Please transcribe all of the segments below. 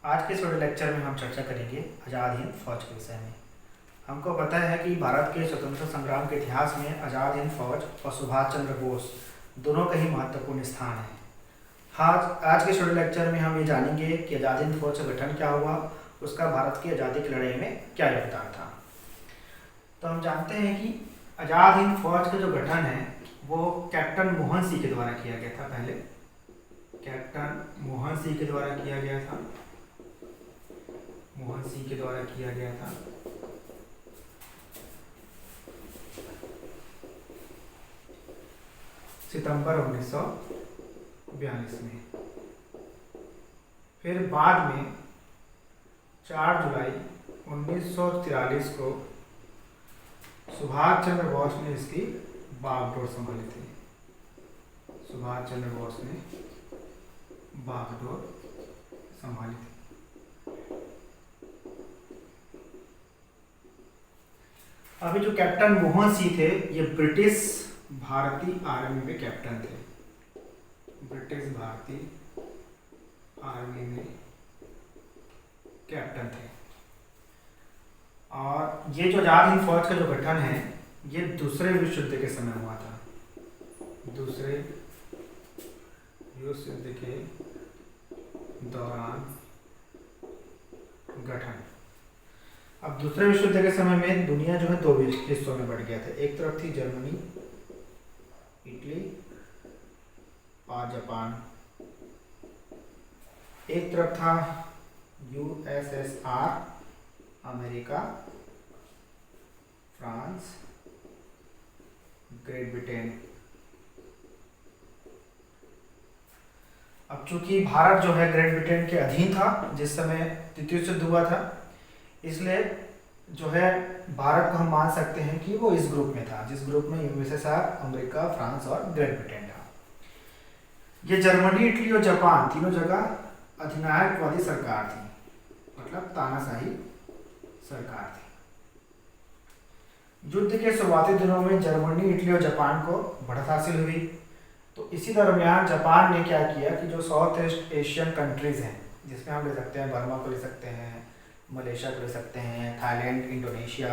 आज के इस वीडियो लेक्चर में हम चर्चा करेंगे आज़ाद हिंद फौज के विषय में। हमको पता है कि भारत के स्वतंत्रता संग्राम के इतिहास में आज़ाद हिंद फौज और सुभाष चंद्र बोस दोनों का ही महत्वपूर्ण स्थान है। आज के इस वीडियो लेक्चर में हम ये जानेंगे कि आज़ाद हिंद फौज का गठन क्या हुआ, उसका भारत की आज़ादी की लड़ाई में क्या योगदान था। तो हम जानते हैं कि आज़ाद हिंद फौज का जो गठन है वो कैप्टन मोहन सिंह के द्वारा किया गया था। पहले कैप्टन मोहन सिंह के द्वारा किया गया था। मोहन सिंह के द्वारा किया गया था। सितंबर 1942 में। फिर बाद में 4 जुलाई 1943 को सुभाष चंद्र बोस ने इसकी बागडोर संभाली थी। सुभाष चंद्र बोस ने बागडोर संभाली थी। अभी जो कैप्टन मोहन सिंह थे ये ब्रिटिश भारतीय आर्मी में कैप्टन थे। ब्रिटिश भारतीय आर्मी में कैप्टन थे। और ये जो आज़ाद हिंद फौज का जो गठन है ये दूसरे विश्व युद्ध के समय हुआ था। दूसरे विश्व युद्ध के दौरान गठन। अब दूसरे विश्व युद्ध के समय में दुनिया जो है दो हिस्सों में बढ़ गया था। एक तरफ थी जर्मनी, इटली और जापान। एक तरफ था USSR, America, France, great Britain. अब चूंकि भारत जो है ग्रेट ब्रिटेन के अधीन था जिस समय द्वितीय विश्व युद्ध हुआ था, इसलिए जो है भारत को हम मान सकते हैं कि वो इस ग्रुप में था जिस ग्रुप में यूएसएसआर, अमेरिका, फ्रांस और ग्रेट ब्रिटेन था। ये जर्मनी, इटली और जापान तीनों जगह अधिनायकवादी सरकार थी, मतलब तानाशाही सरकार थी। युद्ध के शुरुआती दिनों में जर्मनी, इटली और जापान को बढ़त हासिल हुई। तो इसी दरमियान जापान ने क्या किया कि जो साउथ ईस्ट एशियन कंट्रीज हैं, जिसमें हम ले सकते हैं बर्मा को ले सकते हैं, मलेशिया को ले सकते हैं, Thailand, Indonesia,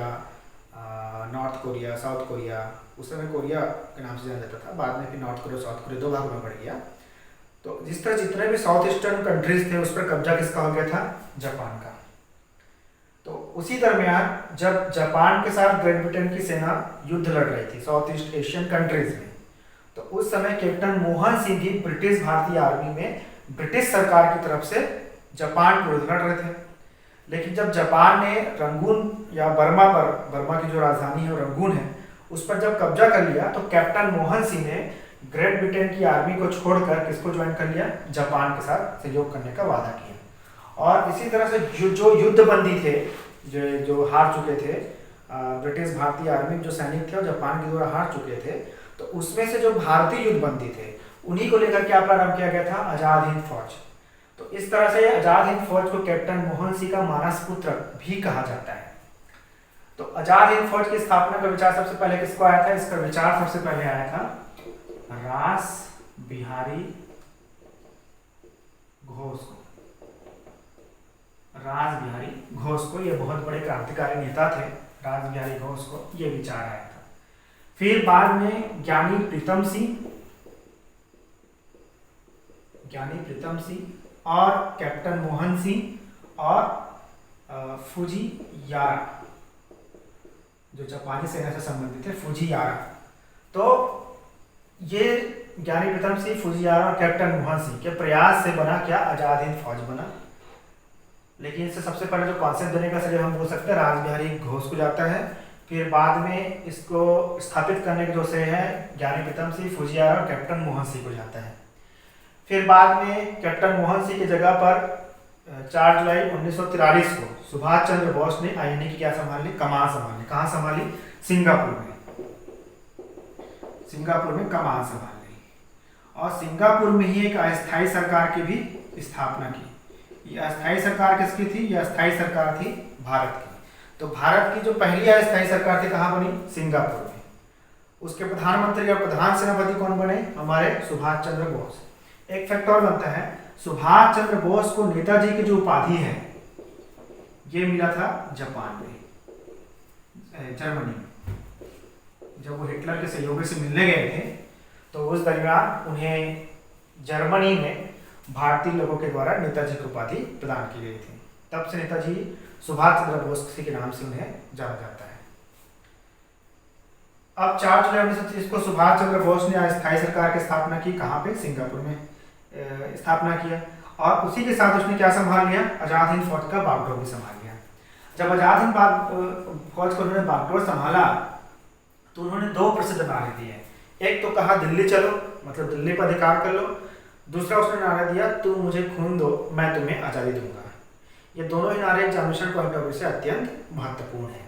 north Korea, south Korea. उस समय कोरिया के नाम से जाना जाता था, बाद में फिर नॉर्थ कोरिया, साउथ कोरिया दो भागों में बढ़ गया। तो जिस तरह जितने भी साउथ ईस्टर्न कंट्रीज थे उस पर कब्जा किसका हो गया था? जापान का। तो उसी दरमियान जब जापान के साथ ग्रेट ब्रिटेन की सेना युद्ध लड़ रही थी साउथ ईस्ट एशियन कंट्रीज में, तो उस समय कैप्टन मोहन सिंह भी ब्रिटिश भारतीय आर्मी में ब्रिटिश सरकार की तरफ से जापान के विरुद्ध लड़ रहे थे। लेकिन जब जापान ने रंगून या बर्मा की जो राजधानी है रंगून है, उस पर जब कब्जा कर लिया तो कैप्टन मोहन सिंह ने ग्रेट ब्रिटेन की आर्मी को छोड़कर किसको ज्वाइन कर लिया? जापान के साथ सहयोग करने का वादा किया। और इसी तरह से जो युद्धबंदी थे, जो हार चुके थे, ब्रिटिश भारतीय आर्मी जो सैनिक थे और जापान के द्वारा हार चुके थे, तो उसमें से जो भारतीय युद्धबंदी थे उन्हीं को लेकर क्या प्रारंभ किया गया था? आज़ाद हिंद फौज। तो इस तरह से आज़ाद हिंद फौज को कैप्टन मोहन सिंह का मानस पुत्र भी कहा जाता है। तो आज़ाद हिंद फौज की स्थापना का विचार सबसे पहले किसको आया था? इसका विचार सबसे पहले आया था रास बिहारी घोष को। रास बिहारी घोष को, ये बहुत बड़े क्रांतिकारी नेता थे। रास बिहारी घोष को ये विचार आया था। फिर बाद में ज्ञानी प्रीतम सिंह और कैप्टन मोहन सिंह और फुजियारा, जो जापानी सेना से संबंधित थे, फुजियारा। तो ये ज्ञानी प्रीतम सिंह, फुजियारा और कैप्टन मोहन सिंह के प्रयास से बना क्या? आज़ाद हिंद फौज बना। लेकिन इससे सबसे पहले जो कॉन्सेप्ट देने का श्रेय हम बोल सकते हैं रास बिहारी घोष को जाता है। फिर बाद में इसको स्थापित करने का जो श्रेय है ज्ञानी प्रीतम सिंह, फुजियारा और कैप्टन मोहन सिंह को जाता है। फिर बाद में कैप्टन मोहन सिंह की जगह पर 4 जुलाई 1943 को सुभाष चंद्र बोस ने आईएनए की क्या संभाली? कमान संभाली। कहाँ संभाली? सिंगापुर में। सिंगापुर में कमान संभाली और सिंगापुर में ही एक अस्थायी सरकार की भी स्थापना की। ये अस्थायी सरकार किसकी थी? ये अस्थायी सरकार थी भारत की। तो भारत की जो पहली अस्थायी सरकार थी कहाँ बनी? सिंगापुर में। उसके प्रधानमंत्री और प्रधान सेनापति कौन बने? हमारे सुभाष चंद्र बोस। एक फैक्ट और बनता है, सुभाष चंद्र बोस को नेताजी की जो उपाधि है ये मिला था जापान में, जर्मनी में। जब वो हिटलर के सहयोगी से मिलने गए थे तो उस दरमियान उन्हें जर्मनी में भारतीय लोगों के द्वारा नेताजी की उपाधि प्रदान की गई थी। तब से नेताजी सुभाष चंद्र बोस के नाम से उन्हें जाना जाता है। अब 4 जुलाई 1930 को सुभाष चंद्र बोस ने अस्थायी सरकार की स्थापना की। कहाँ पे? सिंगापुर में स्थापना किया। और उसी के साथ उसने क्या संभाल लिया? आजाद हिंद फौज का बागडोर भी संभाल लिया। जब आजाद हिंद फौज को उन्होंने बागडोर संभाला तो उन्होंने 2 प्रसिद्ध नारे दिए। एक तो कहा दिल्ली चलो, मतलब दिल्ली पर अधिकार कर लो। दूसरा उसने नारा दिया तुम मुझे खून दो मैं तुम्हें आज़ादी दूंगा। ये दोनों ही नारे एग्जामिनेशन पॉइंट ऑफ व्यू से अत्यंत महत्वपूर्ण है।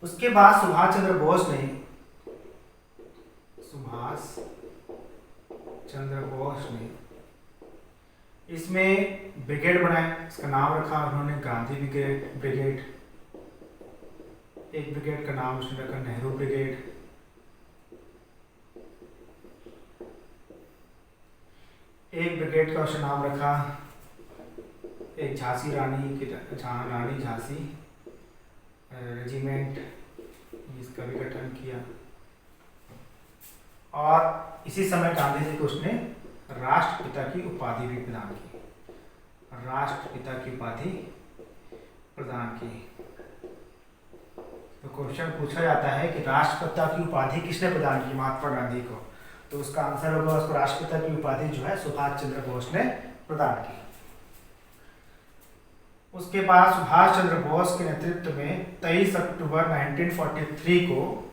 उसके बाद सुभाष चंद्र बोस ने इसमें ब्रिगेड बनाए। इसका नाम रखा उन्होंने गांधी ब्रिगेड। एक ब्रिगेड का नाम उसने रखा नेहरू ब्रिगेड। एक ब्रिगेड का उसने नाम रखा एक झांसी रानी झांसी रेजिमेंट, इसका भी गठन किया। और इसी समय गांधी जी को उसने राष्ट्रपिता की उपाधि भी प्रदान की। राष्ट्रपिता की उपाधि प्रदान की। तो क्वेश्चन पूछा जाता है कि राष्ट्रपिता की उपाधि किसने प्रदान की? महात्मा गांधी को। तो उसका आंसर होगा उसको राष्ट्रपिता की उपाधि जो है सुभाष चंद्र बोस ने प्रदान की। उसके बाद सुभाष चंद्र बोस के नेतृत्व में 23 अक्टूबर 1943 को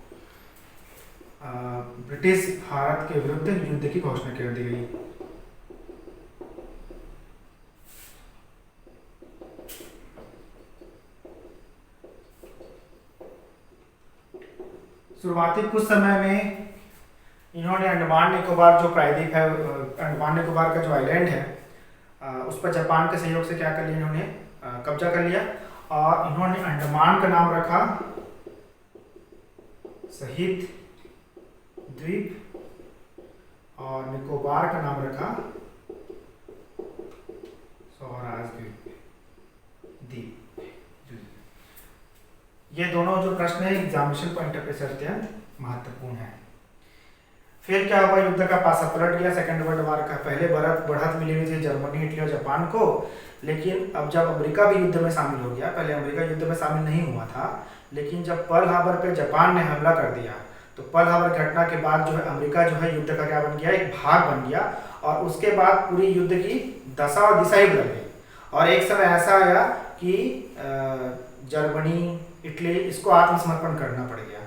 ब्रिटिश भारत के विरुद्ध युद्ध की घोषणा कर दी गई। शुरुआती कुछ समय में इन्होंने अंडमान निकोबार जो प्रायद्वीप है, अंडमान निकोबार का जो आइलैंड है उस पर जापान के सहयोग से क्या कर लिया? इन्होंने कब्जा कर लिया। और इन्होंने अंडमान का नाम रखा शहीद द्वीप और निकोबार का नाम रखा स्वराज द्वीप। ये दोनों जो प्रश्न है एग्जामिनेशन पॉइंट ऑफ व्यू से अत्यंत महत्वपूर्ण है। फिर क्या हुआ? युद्ध का पासा पलट गया। सेकेंड वर्ल्ड वॉर का पहले बढ़त मिली हुई थी जर्मनी, इटली और जापान को। लेकिन अब जब अमेरिका भी युद्ध में शामिल हो गया, पहले अमेरिका युद्ध में शामिल नहीं हुआ था, लेकिन जब पर्ल हार्बर पे जापान ने हमला कर दिया तो पर्ल हार्बर घटना के बाद जो है अमेरिका जो है युद्ध का क्या बन गया? एक भाग बन गया। और उसके बाद पूरी युद्ध की दशा और दिशा ही बदल गई। और एक समय ऐसा आया कि जर्मनी, इटली इसको आत्मसमर्पण करना पड़ गया।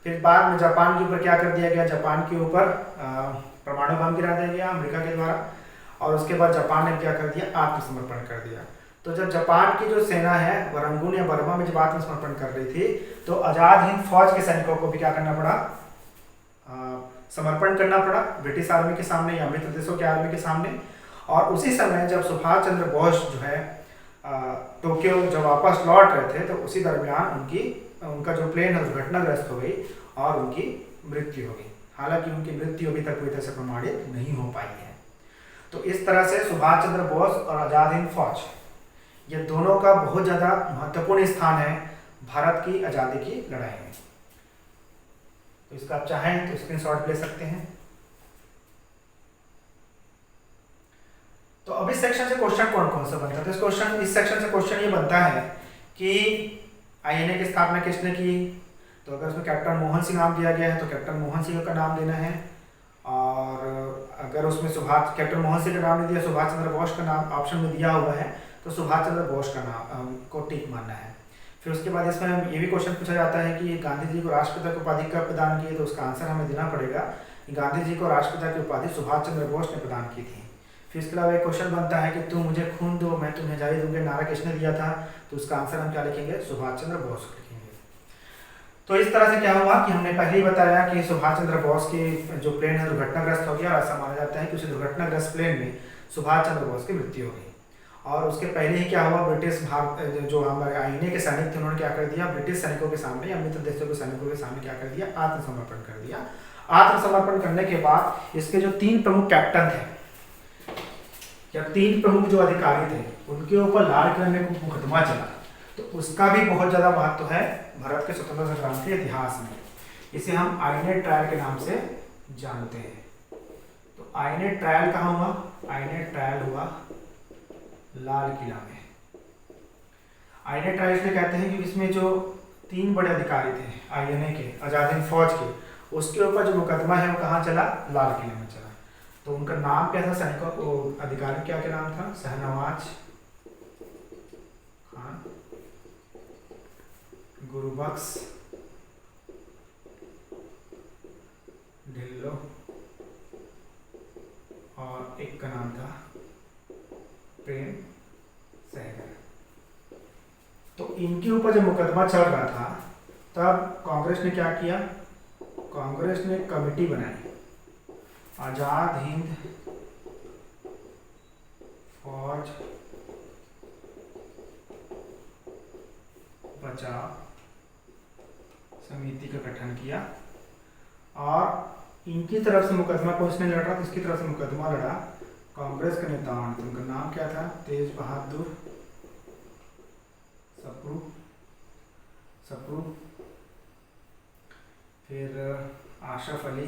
फिर बाद में जापान के ऊपर क्या कर दिया गया? जापान के ऊपर परमाणु बम गिरा दिया गया अमेरिका के द्वारा। और उसके बाद जापान ने क्या कर दिया? आत्मसमर्पण कर दिया। तो जब जापान की जो सेना है रंगून या बर्मा में जब आत्मसमर्पण कर रही थी तो आजाद हिंद फौज के सैनिकों को भी क्या करना पड़ा? समर्पण करना पड़ा ब्रिटिश आर्मी के सामने या मित्र देशों के आर्मी के सामने। और उसी समय जब सुभाष चंद्र बोस जो है टोक्यो जब वापस लौट रहे थे तो उसी दरमियान उनका जो प्लेन है दुर्घटनाग्रस्त हो गई और उनकी मृत्यु हो गई। हालांकि उनकी मृत्यु अभी तक पूरी तरह से प्रमाणित नहीं हो पाई है। तो इस तरह से सुभाष चंद्र बोस और आजाद हिंद फौज ये दोनों का बहुत ज़्यादा महत्वपूर्ण स्थान है भारत की आज़ादी की लड़ाई में। तो इसका आप चाहें तो स्क्रीनशॉट ले सकते हैं। तो अब इस सेक्शन से क्वेश्चन कौन कौन सा बनता है? तो इस सेक्शन से क्वेश्चन ये बनता है कि आईएनए की स्थापना किसने की? तो अगर उसमें कैप्टन मोहन सिंह नाम दिया गया है तो कैप्टन मोहन सिंह का नाम देना है। और अगर उसमें कैप्टन मोहन सिंह का नाम नहीं दिया, सुभाष चंद्र बोस का नाम ऑप्शन में दिया हुआ है तो सुभाष चंद्र बोस का नाम को टिक मानना है। फिर उसके बाद इसमें ये भी क्वेश्चन पूछा जाता है कि गांधी जी को राष्ट्रपिता की उपाधि कब प्रदान की? तो उसका आंसर हमें देना पड़ेगा कि गांधी जी को राष्ट्रपिता की उपाधि सुभाष चंद्र बोस ने प्रदान की थी। फिर इसके अलावा एक क्वेश्चन बनता है कि तुम मुझे खून दो मैं तुम्हें आज़ादी दूंगा, नारा किसने दिया था? तो उसका आंसर हम क्या लिखेंगे? सुभाष चंद्र बोस लिखेंगे। तो इस तरह से क्या हुआ कि हमने पहले ही बताया कि सुभाष चंद्र बोस की जो प्लेन है दुर्घटनाग्रस्त हो गया, और ऐसा माना जाता है कि उसी दुर्घटनाग्रस्त प्लेन में सुभाष चंद्र बोस की मृत्यु हो गई। और उसके पहले ही क्या हुआ, ब्रिटिश जो हमारे आईएनए के सैनिक थे उन्होंने क्या कर दिया, ब्रिटिश सैनिकों के सामने या मित्र देशों के सैनिकों के सामने क्या कर दिया, आत्मसमर्पण कर दिया। आत्मसमर्पण करने के बाद इसके जो 3 प्रमुख कैप्टन थे या 3 प्रमुख जो अधिकारी थे उनके ऊपर लाल किले में मुकदमा चला। तो उसका भी बहुत ज्यादा महत्व है भारत के स्वतंत्रता संग्राम के इतिहास में। इसे हम आईएनए ट्रायल के नाम से जानते हैं। तो आईएनए ट्रायल कहाँ हुआ, आईएनए ट्रायल हुआ लाल किला में। आईएनए ट्रायल इसलिए कहते हैं क्योंकि इसमें जो 3 बड़े अधिकारी थे आईएनए के, आजाद हिंद फौज के, उसके ऊपर जो मुकदमा है वो कहाँ चला, लाल किले में चला। तो उनका नाम क्या था, सैनिकों अधिकारी क्या नाम था, शहनवाज खान, गुरुबख्श ढिल्लो, और एक का नाम था प्रेम सहगल। तो इनके ऊपर जब मुकदमा चल रहा था तब कांग्रेस ने क्या किया, कांग्रेस ने कमेटी बनाई, आजाद हिंद फौज बचाव समिति का गठन किया। और इनकी तरफ से मुकदमा किसने लड़ रहा था, इसकी तरफ से मुकदमा लड़ा कांग्रेस के नेताओं ने। उनका नाम क्या था, तेज बहादुर सप्रू, फिर आशफ अली,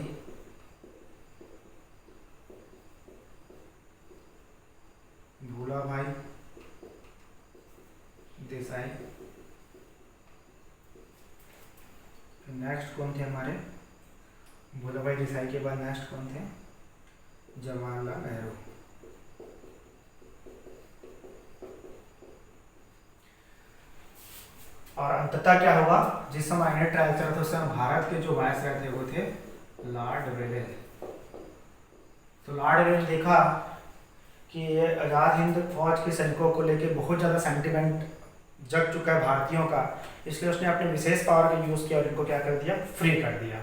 भूला भाई देसाई, नेक्स्ट कौन थे हमारे, भूला भाई देसाई के बाद नेक्स्ट कौन थे, जवाहरलाल नेहरू। और अंततः क्या हुआ, जिस समय आईएनए ट्रायल चल रहा था उस समय भारत के जो वायसराय थे वो थे लॉर्ड वेलेस। तो लॉर्ड वेलेस ने देखा कि ये आजाद हिंद फौज के सैनिकों को लेके बहुत ज़्यादा सेंटिमेंट जग चुका है भारतीयों का, इसलिए उसने अपने विशेष पावर का यूज़ किया और इनको क्या कर दिया, फ्री कर दिया।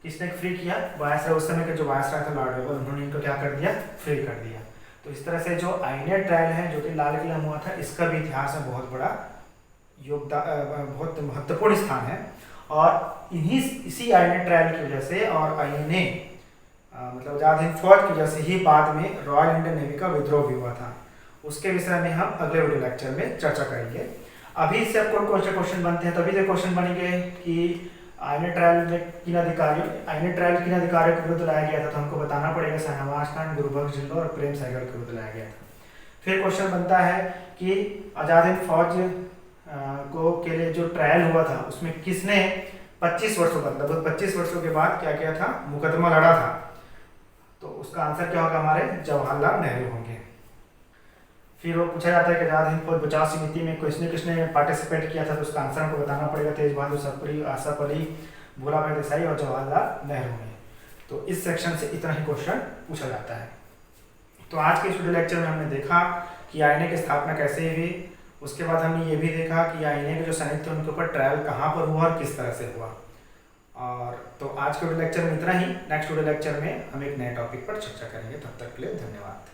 किसने फ्री किया, वायसराय, उस समय के जो वायसराय थे लॉर्ड वेलेस, उन्होंने इनको क्या कर दिया, फ्री कर दिया। तो इस तरह से जो आईएनए ट्रायल है जो कि लाल किला में हुआ था, इसका भी इतिहास में बहुत बड़ा योगदान, बहुत महत्वपूर्ण स्थान है। और इसी आईएनए ट्रायल की वजह से और आईएनए मतलब आजाद हिंद फौज की वजह से ही बाद में रॉयल इंडियन नेवी का विद्रोह भी हुआ था। उसके विषय में हम अगले वीडियो लेक्चर में चर्चा करेंगे। अभी इससे आपको कौन से क्वेश्चन बनते हैं, तभी से क्वेश्चन बनेंगे कि आईएनए ट्रायल में किन अधिकारियों के विरुद्ध लाया गया था, तो हमको बताना पड़ेगा शहनवाज खान, गुरुबख्श ढिल्लो और प्रेम सहगल के विरुद्ध लाया गया था। फिर क्वेश्चन बनता है कि आजाद हिंद फौज के लिए जो ट्रायल हुआ था उसमें किसने 25 वर्षों बाद, लगभग 25 वर्षों के बाद क्या किया था, मुकदमा लड़ा था। तो उसका आंसर क्या होगा, हमारे जवाहरलाल नेहरू होंगे। फिर वो पूछा जाता है कि आजाद हिंद फौज बचाव समिति में किसने पार्टिसिपेट किया था, तो उसका आंसर हमको बताना पड़ेगा, तेज बहादुर सप्रू, आसफ अली, भूला भाई देसाई और जवाहरलाल नेहरू हैं। तो इस सेक्शन से इतना ही क्वेश्चन पूछा जाता है। तो आज के इस वीडियो लेक्चर में हमने देखा कि आईएनए की स्थापना कैसे हुई, उसके बाद हमने ये भी देखा कि आईएनए के जो सैनिक थे उनके ऊपर ट्रायल कहाँ पर हुआ और किस तरह से हुआ। और तो आज के वीडियो लेक्चर में इतना ही। नेक्स्ट वीडियो लेक्चर में हम एक नए टॉपिक पर चर्चा करेंगे। तब तक के लिए धन्यवाद।